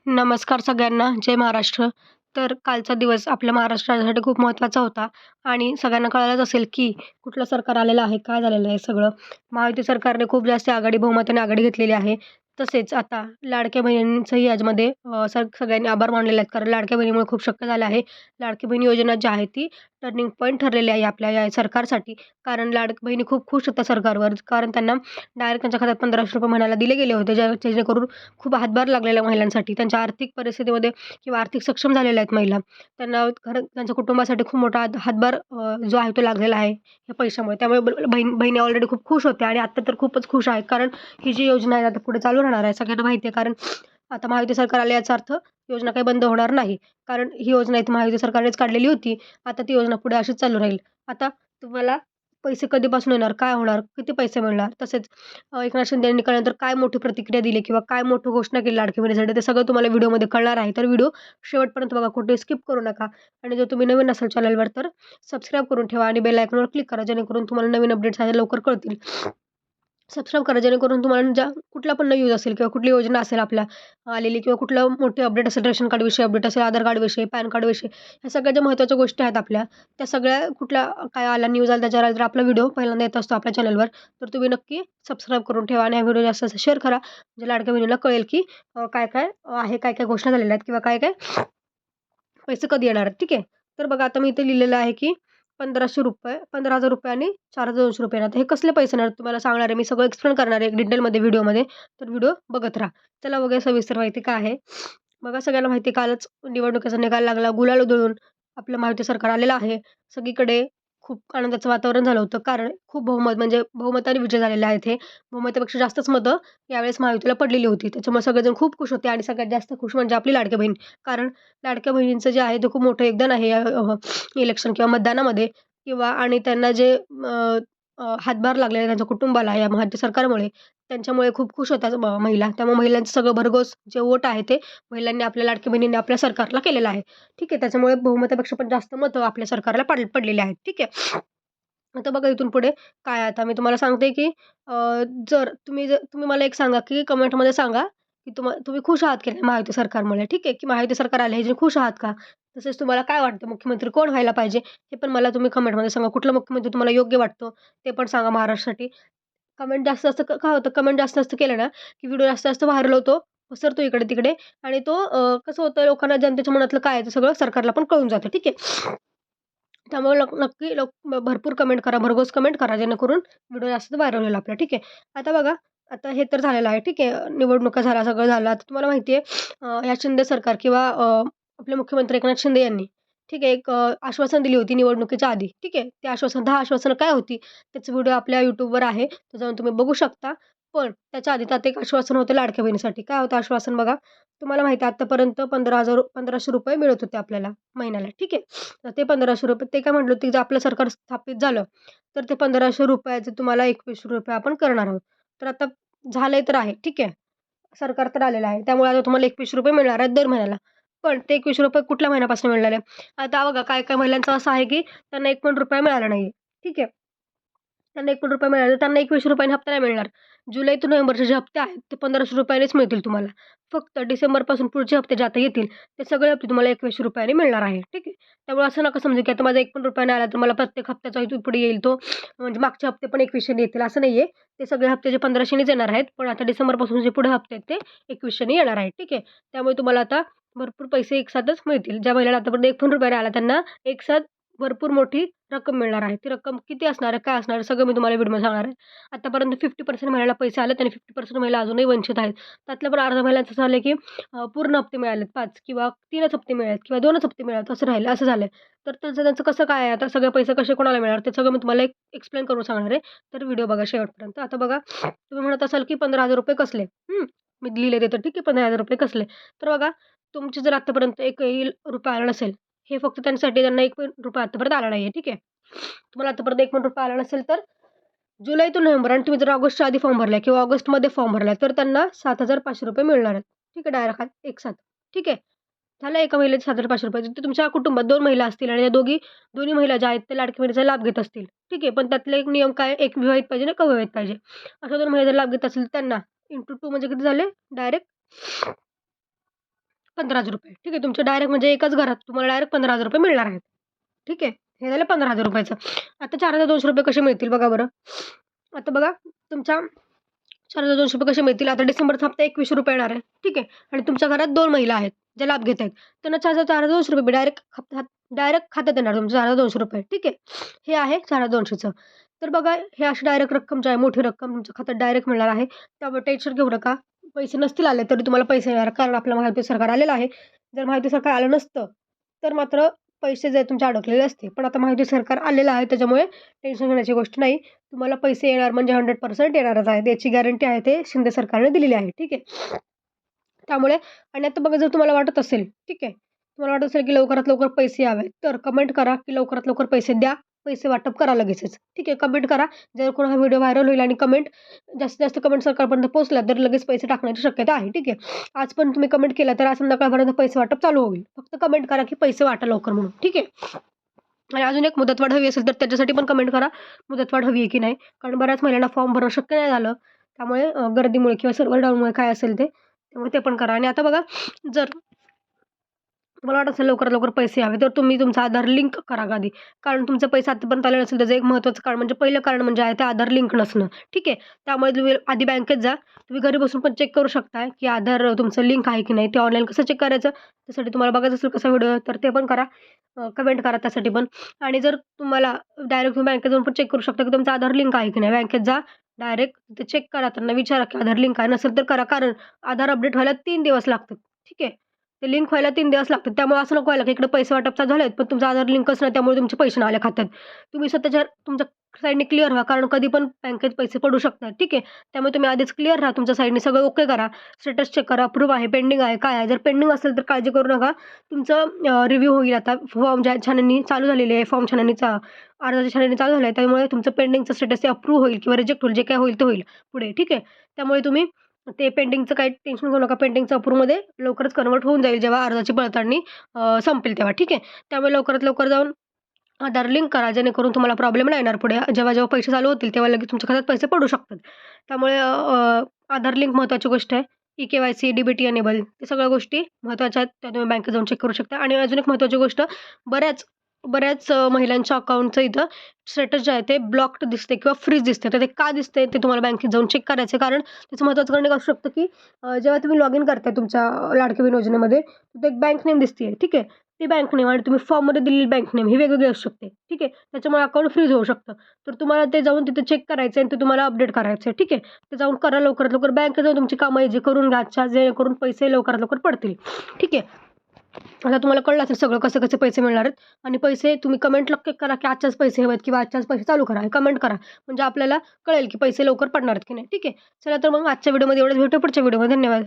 नमस्कार सगळ्यांना. जय महाराष्ट्र. तर कालचा दिवस आपल्या महाराष्ट्रासाठी खूप महत्त्वाचा होता आणि सगळ्यांना कळालंच असेल, की कुठलं सरकार आलेलं आहे, काय झालेलं आहे सगळं. महायुती सरकारने खूप जास्त बहुमताने आघाडी घेतलेली आहे. तसेच आता लाडक्या बहिणींचंही याच्यामध्ये सगळ्यांनी आभार मानलेले आहेत. कारण लाडक्या बहिणीमुळे खूप शक्य झालं आहे. लाडकी बहीण योजना जी आहे ती टर्निंग पॉईंट ठरलेली आहे आपल्या या सरकारसाठी. कारण लाडकी बहिणी खूप खुश होत्या सरकारवर. कारण त्यांना डायरेक्ट त्यांच्या खात्यात ₹1500 महिन्याला दिले गेले होते. जेणेकरून खूप हातभार लागलेला महिलांसाठी. त्यांच्या आर्थिक परिस्थितीमध्ये किंवा आर्थिक सक्षम झालेल्या आहेत महिला. त्यांना त्यांच्या कुटुंबासाठी खूप मोठा हातभार जो आहे तो लागलेला आहे या पैशामुळे. त्यामुळे बहिणी ऑलरेडी खूप खुश होत्या आणि आत्ता तर खूपच खुश आहेत. कारण ही जी योजना आहे आता पुढे चालू राहणार आहे. सगळ्यांना माहिती आहे. कारण आता महायुती सरकार आले याचा अर्थ योजना काही बंद होणार नाही. कारण ही योजना इथे महायुती सरकारनेच काढलेली होती. आता ती योजना पुढे अशीच चालू राहील. आता तुम्हाला पैसे कधीपासून येणार? काय होणार? किती पैसे मिळणार? तसेच एकनाथ शिंदे यांनी कळल्यानंतर काय मोठी प्रतिक्रिया दिली किंवा काय मोठी घोषणा केली लाडकी बहिणीसाठी ते सगळं तुम्हाला व्हिडिओमध्ये कळणार आहे. तर व्हिडिओ शेवटपर्यंत बघा, कुठे स्किप करू नका. आणि जर तुम्ही नवीन असाल चॅनलवर तर सबस्क्राईब करून ठेवा आणि बेल आयकॉनवर क्लिक करा, जेणेकरून तुम्हाला नवीन अपडेट्स आहे लवकर कळतील. सबस्क्राईब करा, जेणेकरून तुम्हाला कुठला पण न्यूज असेल किंवा कुठली योजना असेल आपल्या आलेली किंवा कुठलं मोठी अपडेट असेल, रेशन कार्डविषयी अपडेट असेल, आधार कार्डविषयी, पॅन कार्डविषयी, ह्या सगळ्या ज्या महत्त्वाच्या गोष्टी आहेत आपल्या, त्या सगळ्या कुठल्या काय आला न्यूज आला त्याच्यावर जर आपला व्हिडिओ पहिल्यांदा येत असतो आपल्या चॅनलवर, तर तुम्ही नक्की सबस्क्राईब करून ठेवा आणि हा व्हिडिओ जास्त जास्त शेअर करा. म्हणजे लाडक्या बहिणीला कळेल की काय काय आहे, काय काय घोषणा झालेल्या आहेत किंवा काय काय पैसे कधी येणार आहेत. ठीक आहे. तर बघा, आता मी इथे लिहिलेलं आहे की ₹1500, ₹15,000 आणि ₹4,200 येणार. हे कसले पैसे येणार तुम्हाला सांगणार आहे. मी सगळं एक्सप्लेन करणार आहे डिटेलमध्ये व्हिडिओमध्ये. तर व्हिडिओ बघत राहा. चला बघूया सविस्तर माहिती काय आहे. बघा, सगळ्यांना माहिती आहे कालच निवडणुकीचा निकाल लागला. गुलाल उधळून आपलं महायुती सरकार आलेलं आहे. सगळीकडे खूप आनंदाचं वातावरण झालं होतं. कारण खूप म्हणजे बहुमताने विजय झालेले आहेत हे. बहुमतापेक्षा जास्तच मतं यावेळेस महायुतीला पडलेली होती. त्याच्यामुळे सगळेजण खूप खुश होते आणि सगळ्यात जास्त खुश म्हणजे आपली लाडकी बहीण. कारण लाडक्या बहिणींचं जे आहे ते खूप मोठं योगदान आहे या इलेक्शन किंवा मतदानामध्ये किंवा आणि त्यांना जे अ, अ, हातभार लागलेला आहे त्यांच्या कुटुंबाला या महायुती सरकारमुळे, त्यांच्यामुळे खूप खुश होत्या महिला. त्यामुळे महिलांचं सगळं भरघोस जे वोट आहे ते महिलांनी आपल्या लाडक्या बहिणींनी आपल्या सरकारला केलेलं आहे. ठीक आहे. त्याच्यामुळे बहुमतापेक्षा पण जास्त मतं आपल्या सरकारला पडलेली आहेत. ठीक आहे. आता बघा इथून पुढे काय आहे. आता मी तुम्हाला सांगते की अ, जर तुम्ही मला एक सांगा की कमेंटमध्ये सांगा की तुम्ही खुश आहात की नाही महायुती सरकारमुळे. ठीक आहे. की महायुती सरकार आले ह्याच्याने खुश आहात का? तसेच तुम्हाला काय वाटतं मुख्यमंत्री कोण व्हायला पाहिजे? हे पण मला तुम्ही कमेंटमध्ये सांगा. कुठला मुख्यमंत्री तुम्हाला योग्य वाटतो ते पण सांगा महाराष्ट्रासाठी. कमेंट जास्त जास्त काय होतं, कमेंट जास्त जास्त केलं ना, की व्हिडिओ जास्त जास्त व्हायरल होतो, पसरतो इकडे-तिकडे आणि तो कसं होतं लोकांना जनतेच्या मनातलं काय आहे ते सगळं सरकारला पण कळून जातं. ठीक आहे. त्यामुळे नक्की भरपूर कमेंट करा, भरघोस कमेंट करा, जेणेकरून व्हिडिओ जास्त व्हायरल होईल आपला. ठीक आहे. आता बघा, आता हे तर झालेलं आहे. ठीक आहे. निवडणुका झाल्या, सगळं झालं. आता तुम्हाला माहिती आहे या शिंदे सरकार किंवा आपले मुख्यमंत्री एकनाथ शिंदे यांनी, ठीक आहे, एक आश्वासन दिली होती निवडणुकीच्या आधी. ठीक आहे. ते आश्वासन 10 आश्वासनं काय होती, त्याचा व्हिडिओ आपल्या YouTubeवर आहे. तर जाऊन तुम्ही बघू शकता. पण त्याच्या आधी त्यात एक आश्वासन होतं लाडक्या बहिणीसाठी. काय होतं आश्वासन बघा. तुम्हाला माहिती आहे आत्तापर्यंत ₹1500 मिळत होते आपल्याला महिन्याला. ठीक आहे. तर ते ₹1500 ते काय म्हटलं होतं, जर आपलं सरकार स्थापित झालं, तर ते ₹1500 तुम्हाला ₹2100 आपण करणार आहोत. तर आता झालंय तर आहे. ठीक आहे. सरकार तर आलेलं आहे. त्यामुळे आता तुम्हाला ₹2100 मिळणार आहेत दर महिन्याला. पण ते ₹2100 कुठल्या महिन्यापासून मिळणार आहे? आता बघा, काही-काही महिलांचं असं आहे, की त्यांना ₹1 पण मिळाला नाहीये. ठीक आहे. त्यांना ₹1 पण मिळाले, तर त्यांना ₹2100 ने हप्ता नाही मिळणार. जुलै ते नोव्हेंबरचे जे हप्ते आहेत, ते ₹1500 नेच मिळतील तुम्हाला. फक्त डिसेंबरपासून पुढचे हप्ते जे आता येतील, ते सगळे हप्ते तुम्हाला ₹2100 ने मिळणार आहे. ठीक आहे. त्यामुळे असं नका समजू, की आता माझा ₹1 पण नाही आला, तर मला प्रत्येक हप्त्याचा इथून पुढे येईल तो, म्हणजे मागचे हप्ते पण 2100 ने येतील, असं नाहीये. ते सगळे हप्ते जे 1500 नेच येणार आहेत, पण आता डिसेंबरपासून जे पुढे हप्ते आहेत, ते 2100 ने येणार आहेत. ठीक आहे. त्यामुळे तुम्हाला आता भरपूर पैसे एकसाथच मिळतील. ज्या महिन्याला आतापर्यंत ₹1 पण नाही आला, त्यांना एकसाथ भरपूर मोठी रक्कम मिळणार आहे. ती रक्कम किती असणार आहे, काय असणार आहे, सगळं मी तुम्हाला व्हिडिओमध्ये सांगणार आहे. आतापर्यंत 50% महिन्याला पैसे आलेत आणि 50% महिला अजूनही वंचित आहेत. त्यातल्या पण अर्ध्या महिलांचं असं झालं, की पूर्ण हप्ते मिळालेत 5 किंवा 3च हप्ते मिळालेत किंवा 2च हप्ते मिळालेत असं राहिलं, असं झालंय. तर त्यांचं कसं काय आहे, आता सगळे पैसे कसे कोणाला मिळणार, ते सगळं मी तुम्हाला एक्सप्लेन करून सांगणार आहे. तर व्हिडिओ बघा शेवटपर्यंत. आता बघा, तुम्ही म्हणत असाल, की ₹15,000 कसले? मी लिहिलंय तिथं, ठीक आहे, ₹15,000 कसले? तर बघा, तुमचे जर आत्तापर्यंत एकही रुपया आला नसेल, हे फक्त त्यांच्यासाठी ज्यांना ₹1 पण आत्तापर्यंत आला नाहीये. ठीक आहे. तुम्हाला आतापर्यंत ₹1 पण आला नसेल, तर जुलै ते नोव्हेंबर आणि तुम्ही जर ऑगस्टच्या आधी फॉर्म भरलाय किंवा ऑगस्टमध्ये फॉर्म भरलाय, तर त्यांना ₹7,500 मिळणार आहेत. ठीक आहे, डायरेक्ट एकसाथ. ठीक आहे. झालं एका महिलेचे ₹7,500. तर तुमच्या कुटुंबात 2 महिला असतील आणि त्या दोन्ही महिला ज्या आहेत, त्या लाडकी बहिणीचा लाभ घेत असतील. ठीक आहे. पण त्यातले एक नियम काय, एक विवाहित पाहिजे आणि एक अविवाहित पाहिजे. अशा 2 महिला जर लाभ घेत असतील, त्यांना × 2 म्हणजे किती झाले? डायरेक्ट ₹15,000 ठीक आहे. तुमच्या डायरेक्ट म्हणजे एकाच घरात तुम्हाला डायरेक्ट ₹15,000 मिळणार आहेत. ठीक आहे. हे झालं ₹15,000चं. आता ₹4,200 कसे मिळतील बघा बरं. आता बघा तुमच्या ₹4,200 कसे मिळतील? आता डिसेंबरचा हप्ता ₹21 येणार आहे. ठीक आहे. आणि तुमच्या घरात 2 महिला आहेत, ज्या लाभ घेत आहेत. त्यांना ₹4,200 डायरेक्ट खात्यात येणार तुमच्या ₹4,200 ठीक आहे. हे आहे 4,200चं. तर बघा हे अशी डायरेक्ट रक्कम जी आहे, मोठी रक्कम तुमच्या खात्यात डायरेक्ट मिळणार आहे. त्यामुळे टेन्शन घेऊ नका. पैसे नसतील आले तरी तुम्हाला पैसे येणार कारण आपलं महायुती सरकार आलेलं आहे. जर महायुती सरकार आलं नसतं, तर मात्र पैसे जे तुमचे अडकलेले असते. पण आता महायुती सरकार आलेलं आहे त्याच्यामुळे टेन्शन घेण्याची गोष्ट नाही. तुम्हाला पैसे येणार म्हणजे 100% येणारच आहे. याची गॅरंटी आहे ते शिंदे सरकारने दिलेली आहे. ठीक आहे. त्यामुळे आणि आता बघा जर तुम्हाला वाटत असेल, ठीक आहे. तुम्हाला वाटत असेल की लवकरात लवकर पैसे यावेत, तर कमेंट करा की लवकरात लवकर पैसे द्या. पैसे वाटप करा लगेचच. ठीक आहे. कमेंट करा. जर कोणा हा व्हिडिओ व्हायरल होईल आणि जास्तीत जास्त कमेंट सरकारपर्यंत पोहोचल्या तर लगेच पैसे टाकण्याची शक्यता आहे. ठीक आहे. आज पण तुम्ही कमेंट केला तर आज संध्याकाळपर्यंत पैसे वाटप चालू होईल. फक्त कमेंट करा की पैसे वाटा लवकर म्हणून. ठीक आहे. आणि अजून एक मुदतवाढ हवी असेल तर त्याच्यासाठी पण कमेंट करा. मुदतवाढ हवी आहे की नाही? कारण बऱ्याच महिलांना फॉर्म भरणं शक्य नाही झालं. त्यामुळे गर्दीमुळे किंवा सर्व्हर डाऊनमुळे काय असेल ते, त्यामुळे ते पण करा. आणि आता बघा जर तुम्हाला वाटत असेल लवकरात लवकर पैसे यावे, तर तुम्ही तुमचा आधार लिंक करा आधी. कारण तुमचे पैसे आतापर्यंत आले नसेल त्याचं एक महत्त्वाचं कारण म्हणजे पहिलं कारण म्हणजे आहे ते आधार लिंक नसणं. ठीक आहे. त्यामुळे तुम्ही आधी बँकेत जा. तुम्ही घरी बसून पण चेक करू शकता की आधार तुमचं लिंक आहे की नाही. ते ऑनलाईन कसं चेक करायचं त्यासाठी तुम्हाला बघायचं असेल कसा व्हिडिओ तर ते पण करा. कमेंट करा त्यासाठी पण. आणि जर तुम्हाला डायरेक्ट तुम्ही बँकेत जाऊन पण चेक करू शकता की तुमचा आधार लिंक आहे की नाही. बँकेत जा डायरेक्ट तिथे चेक करा. त्यांना विचारा की आधार लिंक आहे. नसेल तर करा. कारण आधार अपडेट व्हायला 3 दिवस लागतात. ठीक आहे. ते लिंक व्हायला 3 दिवस लागतात. त्यामुळे असं नको व्हायला की इकडे पैसे वाटप चालू झालेत, पण तुमचा आधार लिंकच नाही त्यामुळे तुमचे पैसे नाही आले खात्यात. तुम्ही स्वतःच्या तुमच्या साईडने क्लिअर व्हा. कारण कधी पण बँकेत पैसे पडू शकतात. ठीक आहे. त्यामुळे तुम्ही आधीच क्लिअर राहा. तुमच्या साईडने सगळं ओके करा. स्टेटस चेक करा. अप्रूव्ह आहे, पेंडिंग आहे, काय आहे. जर पेंडिंग असेल तर काळजी करू नका. तुमचं रिव्ह्यू होईल आता. फॉर्म ज्या छाननी चालू झालेली आहे, फॉर्म छाननीचा अर्जाची छाननी चालू झाली आहे. त्यामुळे तुमचं पेंडिंगचं स्टेटस ते अप्रूव्ह होईल किंवा रिजेक्ट होईल. जे काय होईल ते होईल पुढे. ठीक आहे. त्यामुळे तुम्ही ते पेंडिंगचं काही टेन्शन घेऊ नका. पेंडिंगचं अप्रूव्हमध्ये लवकरच कन्व्हर्ट होऊन जाईल जेव्हा अर्जाची पडताळणी संपेल तेव्हा. ठीक आहे. त्यामुळे लवकरात लवकर जाऊन आधार लिंक करा जेणेकरून तुम्हाला प्रॉब्लेम नाही येणार पुढे. जेव्हा पैसे चालू होतील तेव्हा लगेच तुमच्या खात्यात पैसे पडू शकतात. त्यामुळे आधार लिंक महत्त्वाची गोष्ट आहे. ई-के-वाय-सी, डी-बी-टी एनेबल त्या सगळ्या गोष्टी महत्त्वाच्या आहेत. त्या तुम्ही बँकेत जाऊन चेक करू शकता. आणि अजून एक महत्त्वाची गोष्ट बऱ्याच बऱ्याच महिलांच्या अकाउंटचं इथं स्टेटस जे आहे ते ब्लॉक्ड दिसते किंवा फ्रीज दिसते. तर ते का दिसते ते तुम्हाला बँकेत जाऊन चेक करायचं आहे. कारण त्याचं महत्त्वाचं कारण एक असू शकतं की जेव्हा तुम्ही लॉग इन करताय तुमच्या लाडकी बहीण योजनेमध्ये तर एक बँक नेम दिसते. ठीक आहे. ती बँक नेम आणि तुम्ही फॉर्ममध्ये दिलेली बँक नेम ही वेगवेगळी असू शकते. ठीक आहे. त्याच्यामुळे अकाउंट फ्रीज होऊ शकतं. तर तुम्हाला ते जाऊन तिथे चेक करायचं आहे आणि ते तुम्हाला अपडेट करायचं आहे. ठीक आहे. ते जाऊन करा लवकरात लवकर. बँकेत जाऊन तुमची कामं जी करून घ्या आजच्या जेणेकरून पैसे लवकरात लवकर पडतील. ठीक आहे. आता तुम्हाला कळलं असेल सगळं कसं कसे पैसे मिळणार आहेत. आणि पैसे तुम्ही कमेंट नक्की करा की आजच्याच पैसे हवेत किंवा आजच्याच पैसे चालू करा. हे कमेंट करा. म्हणजे आपल्याला कळेल की पैसे लवकर पडणार आहेत की नाही. ठीक आहे. चला तर मग आजच्या व्हिडिओमध्ये एवढंच. भेटू पुढच्या व्हिडिओमध्ये. धन्यवाद.